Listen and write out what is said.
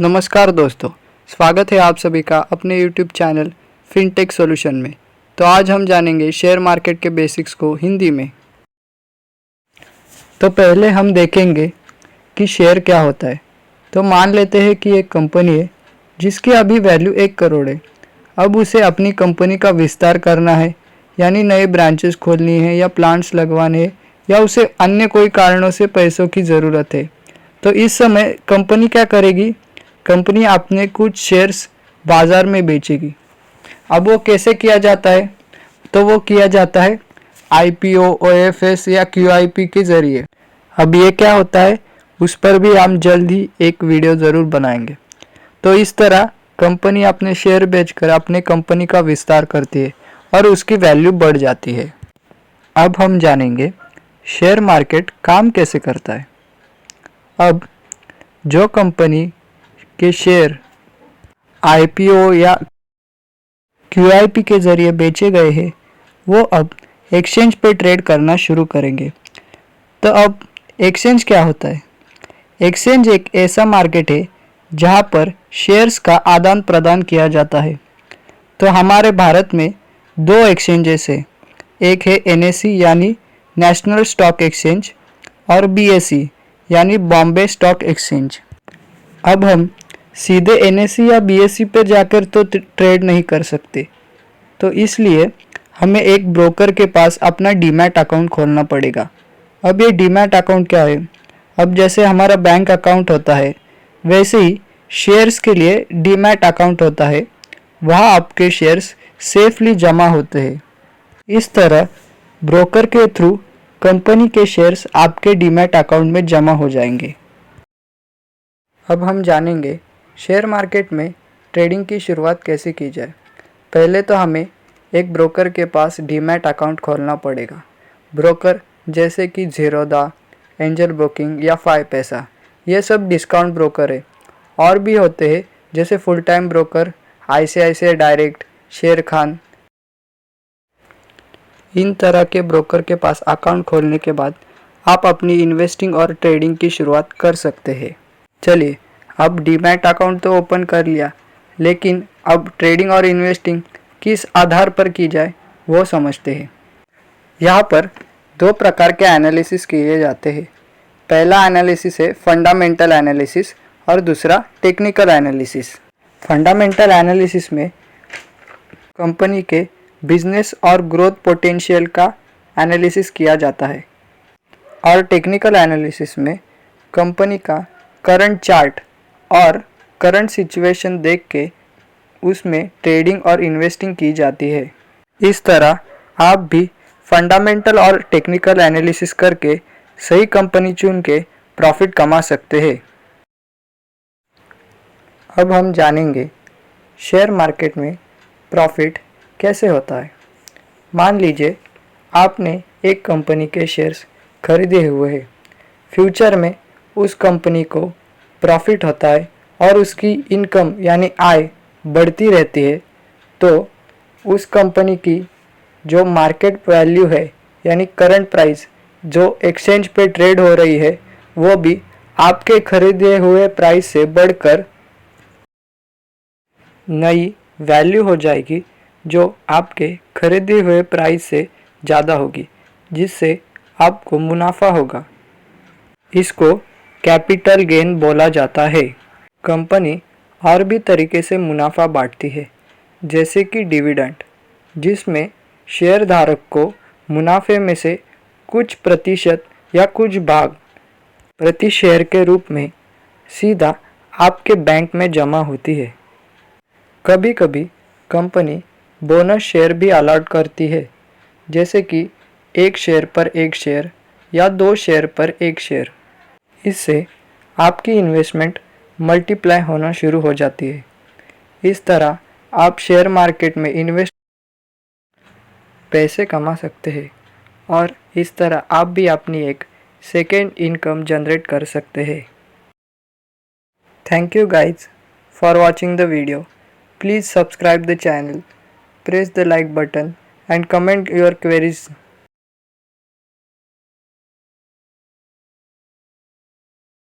नमस्कार दोस्तों, स्वागत है आप सभी का अपने YouTube चैनल फिनटेक सॉल्यूशन में। तो आज हम जानेंगे शेयर मार्केट के बेसिक्स को हिंदी में। तो पहले हम देखेंगे कि शेयर क्या होता है। तो मान लेते हैं कि एक कंपनी है जिसकी अभी वैल्यू 1 करोड़ है। अब उसे अपनी कंपनी का विस्तार करना है, यानी नए ब्रांचेस खोलनी है या प्लांट्स लगवाने हैं, या उसे अन्य कोई कारणों से पैसों की ज़रूरत है। तो इस समय कंपनी क्या करेगी? कंपनी अपने कुछ शेयर्स बाज़ार में बेचेगी। अब वो कैसे किया जाता है? तो वो किया जाता है आईपीओ, ओएफएस या क्यूआईपी के ज़रिए। अब ये क्या होता है उस पर भी हम जल्द ही एक वीडियो ज़रूर बनाएंगे। तो इस तरह कंपनी अपने शेयर बेचकर अपने कंपनी का विस्तार करती है और उसकी वैल्यू बढ़ जाती है। अब हम जानेंगे शेयर मार्केट काम कैसे करता है। अब जो कंपनी के शेयर आईपीओ या क्यूआईपी के ज़रिए बेचे गए हैं, वो अब एक्सचेंज पे ट्रेड करना शुरू करेंगे। तो अब एक्सचेंज क्या होता है? एक्सचेंज एक ऐसा मार्केट है जहां पर शेयर्स का आदान प्रदान किया जाता है। तो हमारे भारत में 2 एक्सचेंजेस है। एक है एनएसई यानी नेशनल स्टॉक एक्सचेंज और बीएसई यानी बॉम्बे स्टॉक एक्सचेंज। अब हम सीधे एनएसई या बीएसई पर जाकर तो ट्रेड नहीं कर सकते, तो इसलिए हमें एक ब्रोकर के पास अपना डीमैट अकाउंट खोलना पड़ेगा। अब ये डीमैट अकाउंट क्या है? अब जैसे हमारा बैंक अकाउंट होता है, वैसे ही शेयर्स के लिए डीमैट अकाउंट होता है। वहाँ आपके शेयर्स सेफली जमा होते हैं। इस तरह ब्रोकर के थ्रू कंपनी के शेयर्स आपके डीमैट अकाउंट में जमा हो जाएंगे। अब हम जानेंगे शेयर मार्केट में ट्रेडिंग की शुरुआत कैसे की जाए। पहले तो हमें एक ब्रोकर के पास डीमैट अकाउंट खोलना पड़ेगा। ब्रोकर जैसे कि ज़ीरोधा, एंजल ब्रोकिंग या 5 पैसा, ये सब डिस्काउंट ब्रोकर है। और भी होते हैं जैसे full time broker, ICICI direct, शेर खान। इन तरह के ब्रोकर के पास अकाउंट खोलने के बाद आप अपनी इन्वेस्टिंग और ट्रेडिंग की शुरुआत कर सकते हैं। चलिए, अब डीमैट अकाउंट तो ओपन कर लिया, लेकिन अब ट्रेडिंग और इन्वेस्टिंग किस आधार पर की जाए वो समझते हैं। यहाँ पर 2 प्रकार के एनालिसिस किए जाते हैं। पहला एनालिसिस है फंडामेंटल एनालिसिस और दूसरा टेक्निकल एनालिसिस। फंडामेंटल एनालिसिस में कंपनी के बिजनेस और ग्रोथ पोटेंशियल का एनालिसिस किया जाता है, और टेक्निकल एनालिसिस में कंपनी का करंट चार्ट और करंट सिचुएशन देख के उसमें ट्रेडिंग और इन्वेस्टिंग की जाती है। इस तरह आप भी फंडामेंटल और टेक्निकल एनालिसिस करके सही कंपनी चुन के प्रॉफिट कमा सकते हैं। अब हम जानेंगे शेयर मार्केट में प्रॉफिट कैसे होता है। मान लीजिए आपने एक कंपनी के शेयर्स खरीदे हुए हैं। फ्यूचर में उस कंपनी को प्रॉफिट होता है और उसकी इनकम यानी आय बढ़ती रहती है, तो उस कंपनी की जो मार्केट वैल्यू है यानी करंट प्राइस जो एक्सचेंज पे ट्रेड हो रही है, वो भी आपके खरीदे हुए प्राइस से बढ़कर नई वैल्यू हो जाएगी, जो आपके खरीदे हुए प्राइस से ज़्यादा होगी, जिससे आपको मुनाफा होगा। इसको कैपिटल गेन बोला जाता है। कंपनी और भी तरीके से मुनाफा बांटती है, जैसे कि डिविडेंड, जिसमें शेयर धारक को मुनाफे में से कुछ प्रतिशत या कुछ भाग प्रति शेयर के रूप में सीधा आपके बैंक में जमा होती है। कभी कभी कंपनी बोनस शेयर भी अलॉट करती है, जैसे कि 1 शेयर पर 1 शेयर या 2 शेयर पर 1 शेयर। इससे आपकी इन्वेस्टमेंट मल्टीप्लाई होना शुरू हो जाती है। इस तरह आप शेयर मार्केट में इन्वेस्ट पैसे कमा सकते हैं, और इस तरह आप भी अपनी एक सेकेंड इनकम जनरेट कर सकते हैं। Thank you guys for watching the video. Please subscribe the channel, press the like button and comment your queries.